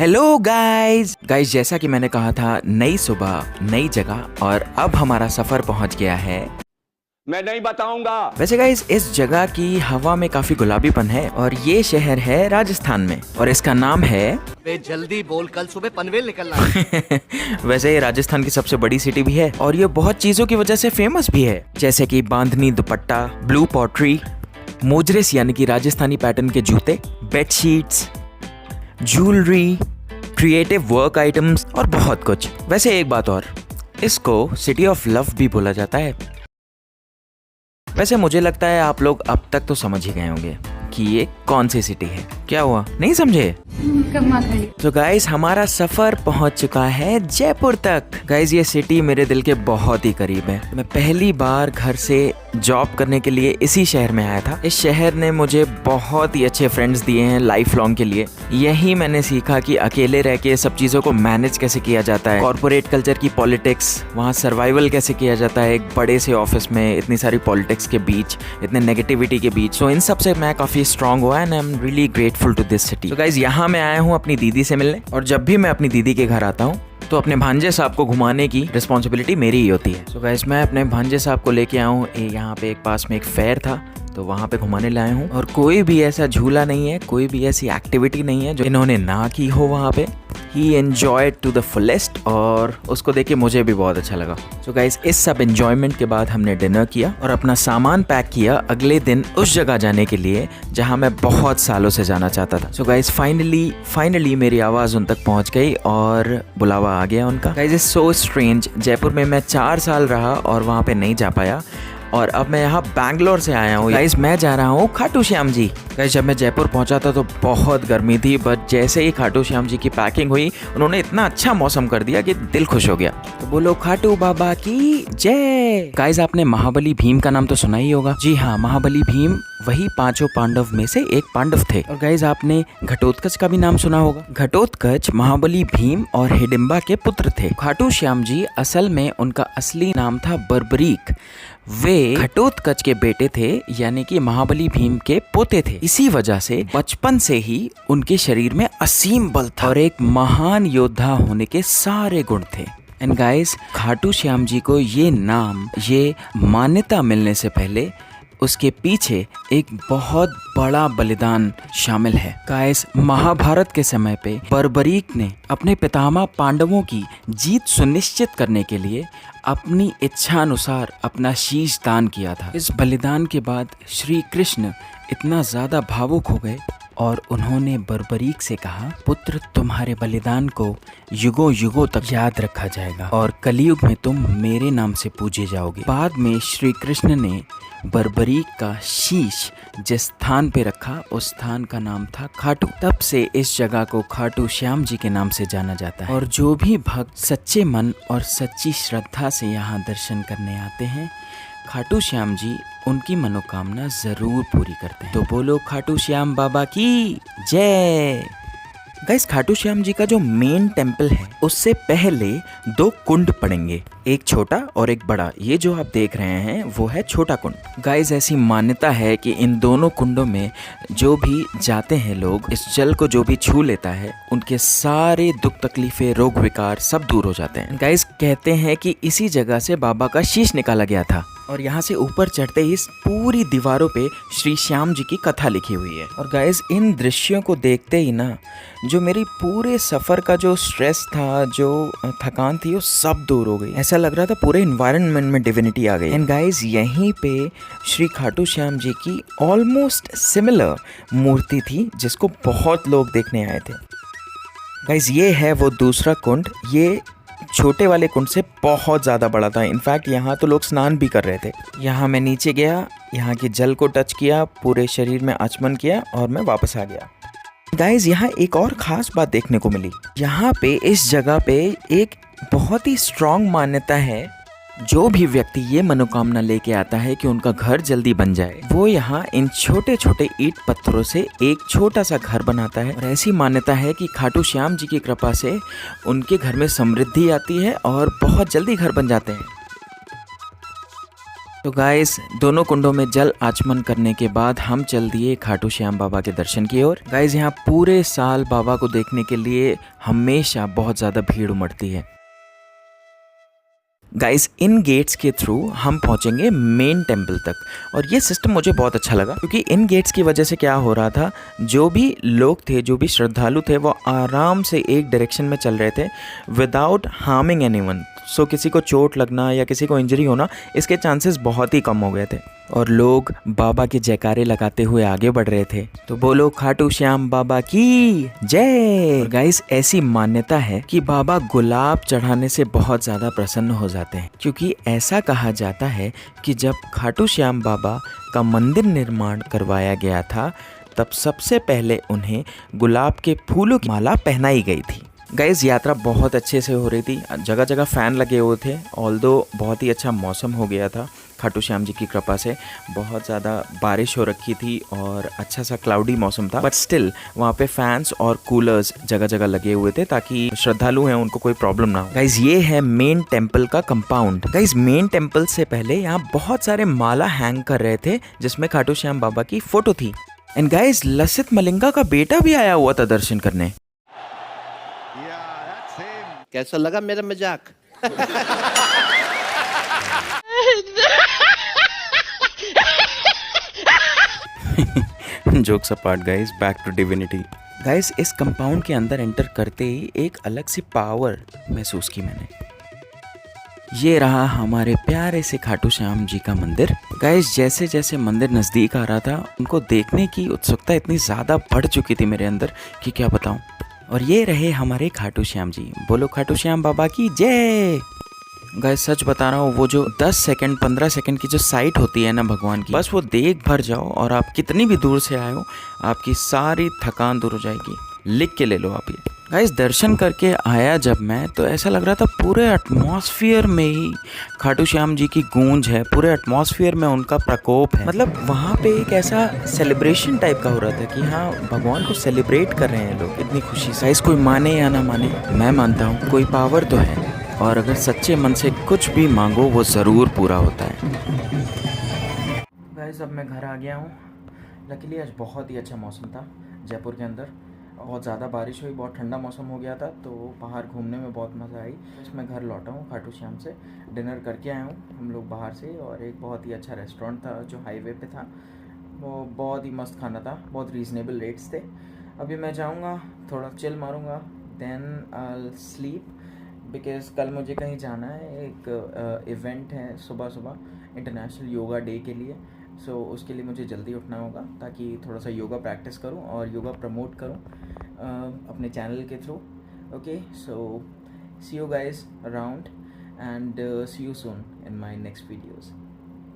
Hello guys जैसा कि मैंने कहा था, नई सुबह नई जगह और अब हमारा सफर पहुंच गया है। मैं नहीं बताऊंगा। वैसे गाइस इस जगह की हवा में काफी गुलाबीपन है और ये शहर है राजस्थान में और इसका नाम है जल्दी बोल, कल सुबह पनवेल निकलना है। वैसे ये राजस्थान की सबसे बड़ी सिटी भी है और ये बहुत चीजों की वजह से फेमस भी है, जैसे कि बांधनी दुपट्टा, ब्लू पॉटरी, मोजरेस यानी कि राजस्थानी पैटर्न के जूते, bedsheets, jewellery, creative work items और बहुत कुछ। वैसे एक बात और, इसको सिटी ऑफ लव भी बोला जाता है। वैसे मुझे लगता है आप लोग अब तक तो समझ ही गए होंगे कि ये कौन सी सिटी है। क्या हुआ, नहीं समझे? तो गाइस हमारा सफर पहुंच चुका है जयपुर तक। गाइस ये सिटी मेरे दिल के बहुत ही करीब है। मैं पहली बार घर से जॉब करने के लिए इसी शहर में आया था। इस शहर ने मुझे बहुत ही अच्छे फ्रेंड्स दिए हैं लाइफ लॉन्ग के लिए। यही मैंने सीखा कि अकेले रह के सब चीज़ों को मैनेज कैसे किया जाता है, कॉर्पोरेट कल्चर की पॉलिटिक्स, वहाँ सर्वाइवल कैसे किया जाता है एक बड़े से ऑफिस में इतनी सारी पॉलिटिक्स के बीच, इतने नेगेटिविटी के बीच। सो इन सब से मैं काफ़ी स्ट्रॉन्ग हुआ and I am really grateful to this city. तो गाइस यहाँ मैं आया हूँ अपनी दीदी से मिलने और जब भी मैं अपनी दीदी के घर आता हूँ तो अपने भांजे साहब को घुमाने की रिस्पॉन्सिबिलिटी मेरी ही होती है। सो गाइस मैं अपने भांजे साहब को लेके आया हूँ। यहाँ पे एक पास में एक फेयर था तो वहाँ पे घुमाने लाया हूँ और कोई भी ऐसा झूला नहीं है, कोई भी ऐसी एक्टिविटी नहीं है जो इन्होंने ना की हो वहाँ पे। ही एन्जॉयड टू द फुलेस्ट और उसको देख के मुझे भी बहुत अच्छा लगा। सो गाइस इस सब एंजॉयमेंट के बाद हमने डिनर किया और अपना सामान पैक किया अगले दिन उस जगह जाने के लिए जहाँ मैं बहुत सालों से जाना चाहता था। सो गाइस फाइनली मेरी आवाज़ उन तक पहुँच गई और बुलावा आ गया उनका। Guys it's so strange, Jaipur में मैं 4 साल रहा और वहाँ पे नहीं जा पाया और अब मैं यहाँ बैंगलोर से आया हूँ। गाइस मैं जा रहा हूँ खाटू श्याम जी। गाइस जब मैं जयपुर पहुँचा था तो बहुत गर्मी थी, बट जैसे ही खाटू श्याम जी की पैकिंग हुई उन्होंने इतना अच्छा मौसम कर दिया कि दिल खुश हो गया। तो बोलो खाटू बाबा की जय। गाइस आपने महाबली भीम का नाम तो सुना ही होगा। जी हाँ, महाबली भीम वही 5 पांडव में से एक पांडव थे। और गाइस आपने घटोत्कच का भी नाम सुना होगा। घटोत्कच महाबली भीम और हिडिंबा के पुत्र थे। खाटू श्याम जी असल में उनका असली नाम था बर्बरीक। वे घटोत्कच के बेटे थे यानी कि महाबली भीम के पोते थे। इसी वजह से बचपन से ही उनके शरीर में असीम बल था और एक महान योद्धा होने के सारे गुण थे। एंड गाइस खाटू श्याम जी को ये नाम, ये मान्यता मिलने से पहले उसके पीछे एक बहुत बड़ा बलिदान शामिल है। गाइस महाभारत के समय पे बर्बरीक ने अपने पितामह पांडवों की जीत सुनिश्चित करने के लिए अपनी इच्छानुसार अपना शीश दान किया था। इस बलिदान के बाद श्री कृष्ण इतना ज्यादा भावुक हो गए और उन्होंने बर्बरीक से कहा, पुत्र तुम्हारे बलिदान को युगों युगों तक याद रखा जाएगा और कलयुग में तुम मेरे नाम से पूजे जाओगे। बाद में श्री कृष्ण ने बर्बरीक का शीश जिस स्थान पे रखा उस स्थान का नाम था खाटू। तब से इस जगह को खाटू श्याम जी के नाम से जाना जाता है और जो भी भक्त सच्चे मन और सच्ची श्रद्धा से यहाँ दर्शन करने आते हैं, खाटू श्याम जी उनकी मनोकामना जरूर पूरी करते हैं। तो बोलो खाटू श्याम बाबा की जय। गाइस खाटू श्याम जी का जो मेन टेम्पल है उससे पहले 2 कुंड पड़ेंगे, एक छोटा और एक बड़ा। ये जो आप देख रहे हैं वो है छोटा कुंड। गाइस ऐसी मान्यता है कि इन दोनों कुंडों में जो भी जाते हैं लोग, इस जल को जो भी छू लेता है उनके सारे दुख तकलीफें, रोग विकार सब दूर हो जाते हैं। गाइस कहते हैं कि इसी जगह से बाबा का शीश निकाला गया था और यहाँ से ऊपर चढ़ते ही पूरी दीवारों पे श्री श्याम जी की कथा लिखी हुई है। और गाइस इन दृश्यों को देखते ही ना जो मेरी पूरे सफ़र का जो स्ट्रेस था, जो थकान थी, वो सब दूर हो गई। ऐसा लग रहा था पूरे एनवायरनमेंट में डिविनिटी आ गई। एंड गाइस यहीं पे श्री खाटू श्याम जी की ऑलमोस्ट सिमिलर मूर्ति थी जिसको बहुत लोग देखने आए थे। गाइस ये है वो दूसरा कुंड। ये छोटे वाले कुंड से बहुत ज़्यादा बड़ा था। इनफैक्ट यहाँ तो लोग स्नान भी कर रहे थे। यहाँ मैं नीचे गया, यहाँ के जल को टच किया, पूरे शरीर में आचमन किया और मैं वापस आ गया। गाइस यहाँ एक और ख़ास बात देखने को मिली। यहाँ पे इस जगह पे एक बहुत ही स्ट्रॉन्ग मान्यता है, जो भी व्यक्ति ये मनोकामना लेके आता है कि उनका घर जल्दी बन जाए, वो यहाँ इन छोटे छोटे ईंट पत्थरों से एक छोटा सा घर बनाता है। और ऐसी मान्यता है कि खाटू श्याम जी की कृपा से उनके घर में समृद्धि आती है और बहुत जल्दी घर बन जाते हैं। तो गाइस दोनों कुंडों में जल आचमन करने के बाद हम चल दिए खाटू श्याम बाबा के दर्शन की ओर। गाइस यहाँ पूरे साल बाबा को देखने के लिए हमेशा बहुत ज़्यादा भीड़ उमड़ती है। गाइस इन गेट्स के थ्रू हम पहुंचेंगे मेन टेम्पल तक और ये सिस्टम मुझे बहुत अच्छा लगा क्योंकि इन गेट्स की वजह से क्या हो रहा था, जो भी लोग थे, जो भी श्रद्धालु थे, वो आराम से एक डायरेक्शन में चल रहे थे विदाउट हार्मिंग एनीवन। सो किसी को चोट लगना या किसी को इंजरी होना, इसके चांसेस बहुत ही कम हो गए थे और लोग बाबा के जयकारे लगाते हुए आगे बढ़ रहे थे। तो बोलो खाटू श्याम बाबा की जय। गाइस ऐसी मान्यता है कि बाबा गुलाब चढ़ाने से बहुत ज़्यादा प्रसन्न हो जाते हैं क्योंकि ऐसा कहा जाता है कि जब खाटू श्याम बाबा का मंदिर निर्माण करवाया गया था तब सबसे पहले उन्हें गुलाब के फूलों की माला पहनाई गई थी। गाइस यात्रा बहुत अच्छे से हो रही थी, जगह जगह फ़ैन लगे हुए थे। ऑल्दो बहुत ही अच्छा मौसम हो गया था, खाटू श्याम जी की कृपा से बहुत ज़्यादा बारिश हो रखी थी और अच्छा सा क्लाउडी मौसम था, बट स्टिल वहाँ पे फैंस और कूलर्स जगह जगह लगे हुए थे ताकि श्रद्धालु हैं उनको कोई प्रॉब्लम ना हो। गाइस ये है मेन टेम्पल का कंपाउंड। गाइस मेन टेम्पल से पहले यहाँ बहुत सारे माला हैंग कर रहे थे जिसमें खाटू श्याम बाबा की फ़ोटो थी। एंड गाइस लसित मलिंगा का बेटा भी आया हुआ था दर्शन करने। कैसा लगा मेरा मजाक? Jokes apart guys, back to divinity. Guys इस कंपाउंड के अंदर एंटर करते ही एक अलग सी पावर महसूस की मैंने। ये रहा हमारे प्यारे से खाटू श्याम जी का मंदिर। गाइस जैसे जैसे मंदिर नज़दीक आ रहा था उनको देखने की उत्सुकता इतनी ज़्यादा बढ़ चुकी थी मेरे अंदर कि क्या बताऊं। और ये रहे हमारे खाटू श्याम जी। बोलो खाटू श्याम बाबा की जय। गाइस सच बता रहा हूँ, वो जो 10 सेकंड 15 सेकंड की जो साइट होती है ना भगवान की, बस वो देख भर जाओ और आप कितनी भी दूर से आए हो आपकी सारी थकान दूर हो जाएगी। लिख के ले लो आप ये। गाइस दर्शन करके आया जब मैं, तो ऐसा लग रहा था पूरे एटमॉस्फेयर में ही खाटू श्याम जी की गूंज है, पूरे एटमॉस्फेयर में उनका प्रकोप है। मतलब वहाँ पे एक ऐसा सेलिब्रेशन टाइप का हो रहा था कि हाँ भगवान को सेलिब्रेट कर रहे हैं लोग इतनी खुशी से। गाइस कोई माने या ना माने, मैं मानता हूँ कोई पावर तो है और अगर सच्चे मन से कुछ भी मांगो वो ज़रूर पूरा होता है। गाइस अब मैं घर आ गया हूँ। लकीली आज बहुत ही अच्छा मौसम था जयपुर के अंदर, बहुत ज़्यादा बारिश हुई, बहुत ठंडा मौसम हो गया था, तो बाहर घूमने में बहुत मज़ा आई। मैं घर लौटा हूँ खाटू श्याम से, डिनर करके आया हूँ हम लोग बाहर से, और एक बहुत ही अच्छा रेस्टोरेंट था जो हाईवे पे था, वो बहुत ही मस्त खाना था, बहुत रीज़नेबल रेट्स थे। अभी मैं जाऊँगा थोड़ा चिल मारूँगा, देन आई स्लीप बिकॉज़ कल मुझे कहीं जाना है। एक इवेंट है सुबह सुबह इंटरनेशनल योगा डे के लिए, सो उसके लिए मुझे जल्दी उठना होगा ताकि थोड़ा सा योगा प्रैक्टिस करूं और योगा प्रमोट करूं अपने चैनल के through. Okay, so see you guys around and see you soon in my next videos.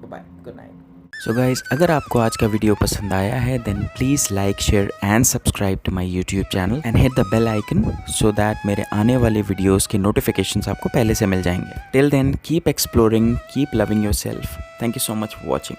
Bye, good night. So guys अगर आपको आज का वीडियो पसंद आया है then please like share and subscribe to my YouTube channel and hit the bell icon so that मेरे आने वाले वीडियोस के नोटिफिकेशंस आपको पहले से मिल जाएंगे। Till then keep exploring, keep loving yourself. Thank you so much for watching.